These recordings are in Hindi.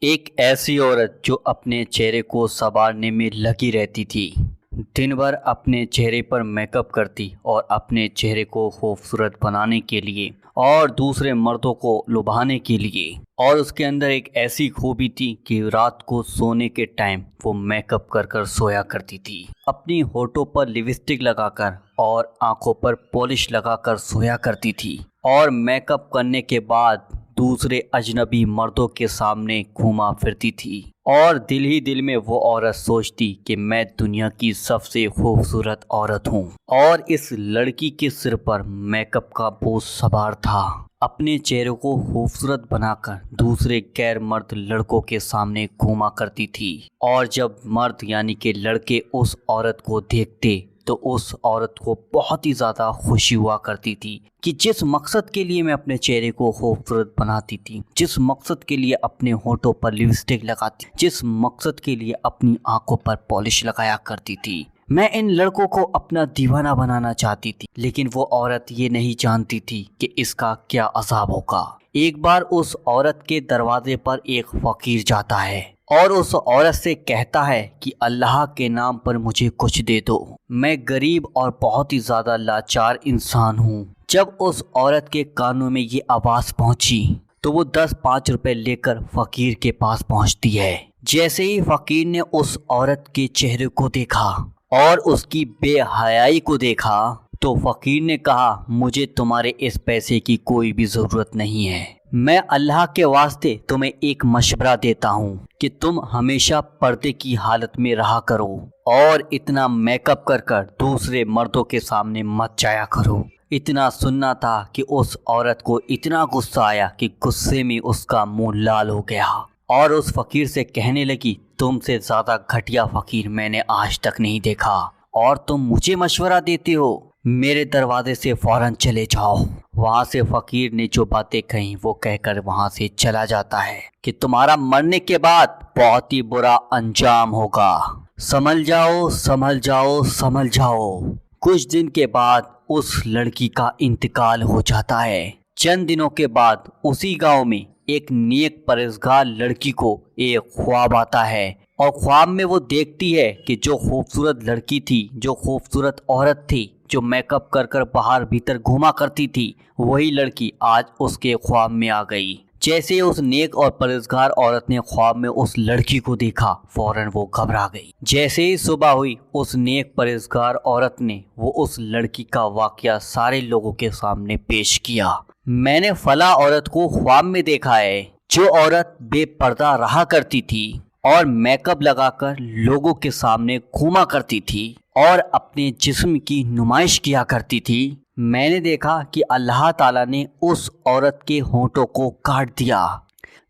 एक ऐसी औरत जो अपने चेहरे को संवारने में लगी रहती थी। दिन भर अपने चेहरे पर मेकअप करती और अपने चेहरे को खूबसूरत बनाने के लिए और दूसरे मर्दों को लुभाने के लिए। और उसके अंदर एक ऐसी खूबी थी कि रात को सोने के टाइम वो मेकअप कर कर सोया करती थी। अपनी होठों पर लिपस्टिक लगाकर और आंखों पर पॉलिश लगाकर सोया करती थी। और मेकअप करने के बाद दूसरे अजनबी मर्दों के सामने घूमा फिरती थी। और दिल ही दिल में वो औरत सोचती कि मैं दुनिया की सबसे खूबसूरत औरत हूँ। और इस लड़की के सिर पर मेकअप का बोझ सवार था। अपने चेहरे को खूबसूरत बनाकर दूसरे गैर मर्द लड़कों के सामने घूमा करती थी। और जब मर्द यानी कि लड़के उस औरत को देखते तो उस औरत को बहुत ही ज़्यादा खुशी हुआ करती थी कि जिस मकसद के लिए मैं अपने चेहरे को खूबसूरत बनाती थी, जिस मकसद के लिए अपने होठों पर लिपस्टिक लगाती, जिस मकसद के लिए अपनी आंखों पर पॉलिश लगाया करती थी, मैं इन लड़कों को अपना दीवाना बनाना चाहती थी। लेकिन वो औरत ये नहीं जानती थी कि इसका क्या अज़ाब होगा। एक बार उस औरत के दरवाजे पर एक फकीर जाता है और उस औरत से कहता है कि अल्लाह के नाम पर मुझे कुछ दे दो, मैं गरीब और बहुत ही ज़्यादा लाचार इंसान हूँ। जब उस औरत के कानों में ये आवाज़ पहुँची तो वो 10-5 रुपए लेकर फकीर के पास पहुँचती है। जैसे ही फकीर ने उस औरत के चेहरे को देखा और उसकी बेहयाई को देखा तो फकीर ने कहा, मुझे तुम्हारे इस पैसे की कोई भी ज़रूरत नहीं है। मैं अल्लाह के वास्ते तुम्हें एक मशवरा देता हूँ कि तुम हमेशा पर्दे की हालत में रहा करो और इतना मेकअप कर कर दूसरे मर्दों के सामने मत जाया करो। इतना सुनना था कि उस औरत को इतना गुस्सा आया कि गुस्से में उसका मुंह लाल हो गया और उस फकीर से कहने लगी, तुमसे ज़्यादा घटिया फकीर मैंने आज तक नहीं देखा और तुम मुझे मशवरा देते हो, मेरे दरवाजे से फौरन चले जाओ। वहाँ से फकीर ने जो बातें कही वो कहकर वहाँ से चला जाता है कि तुम्हारा मरने के बाद बहुत ही बुरा अंजाम होगा, संभल जाओ संभल जाओ संभल जाओ। कुछ दिन के बाद उस लड़की का इंतकाल हो जाता है। चंद दिनों के बाद उसी गांव में एक नेक परहेजगार लड़की को एक ख्वाब आता है और ख्वाब में वो देखती है कि जो खूबसूरत लड़की थी, जो खूबसूरत औरत थी, जो मेकअप कर कर बाहर भीतर घूमा करती थी, वही लड़की आज उसके ख्वाब में आ गई। जैसे ही उस नेक और परहेजगार औरत ने ख्वाब में उस लड़की को देखा, फौरन वो घबरा गई। जैसे ही सुबह हुई, उस नेक परहेजगार औरत ने वो उस लड़की का वाकया सारे लोगों के सामने पेश किया। मैंने फला औरत को ख्वाब में देखा है, जो औरत बेपर्दा रहा करती थी और मेकअप लगाकर लोगों के सामने घूमा करती थी और अपने जिस्म की नुमाइश किया करती थी। मैंने देखा कि अल्लाह ताला ने उस औरत के होठों को काट दिया,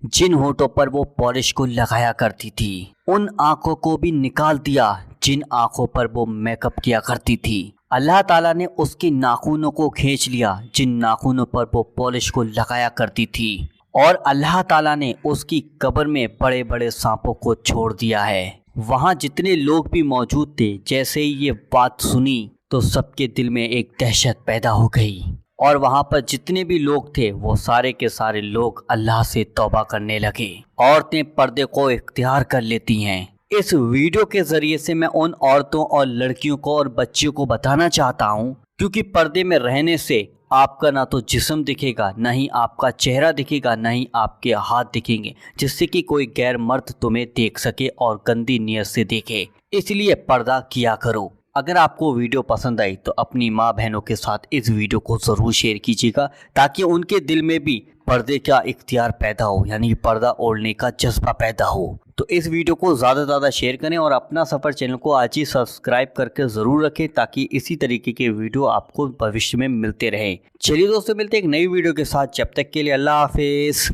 जिन होठों पर वो पॉलिश को लगाया करती थी। उन आंखों को भी निकाल दिया जिन आंखों पर वो मेकअप किया करती थी। अल्लाह ताला ने उसके नाखूनों को खींच लिया, जिन नाखूनों पर वो पॉलिश को लगाया करती थी। और अल्लाह ताला ने उसकी कब्र में बड़े बड़े सांपों को छोड़ दिया है। वहाँ जितने लोग भी मौजूद थे, जैसे ही ये बात सुनी तो सबके दिल में एक दहशत पैदा हो गई और वहाँ पर जितने भी लोग थे वो सारे के सारे लोग अल्लाह से तौबा करने लगे। औरतें पर्दे को इख्तियार कर लेती हैं। इस वीडियो के ज़रिए से मैं उन औरतों और लड़कियों को और बच्चियों को बताना चाहता हूँ, क्योंकि पर्दे में रहने से आपका ना तो जिस्म दिखेगा, ना ही आपका चेहरा दिखेगा, ना ही आपके हाथ दिखेंगे, जिससे कि कोई गैर मर्द तुम्हें देख सके और गंदी नीयत से देखे। इसलिए पर्दा किया करो। अगर आपको वीडियो पसंद आई तो अपनी माँ बहनों के साथ इस वीडियो को ज़रूर शेयर कीजिएगा, ताकि उनके दिल में भी पर्दे का इख्तियार पैदा हो, यानी पर्दा ओढ़ने का जज्बा पैदा हो। तो इस वीडियो को ज़्यादा से ज़्यादा शेयर करें और अपना सफ़र चैनल को आज ही सब्सक्राइब करके ज़रूर रखें, ताकि इसी तरीके के वीडियो आपको भविष्य में मिलते रहें। चलिए दोस्तों, मिलते हैं एक नई वीडियो के साथ। जब तक के लिए अल्लाह हाफिज़।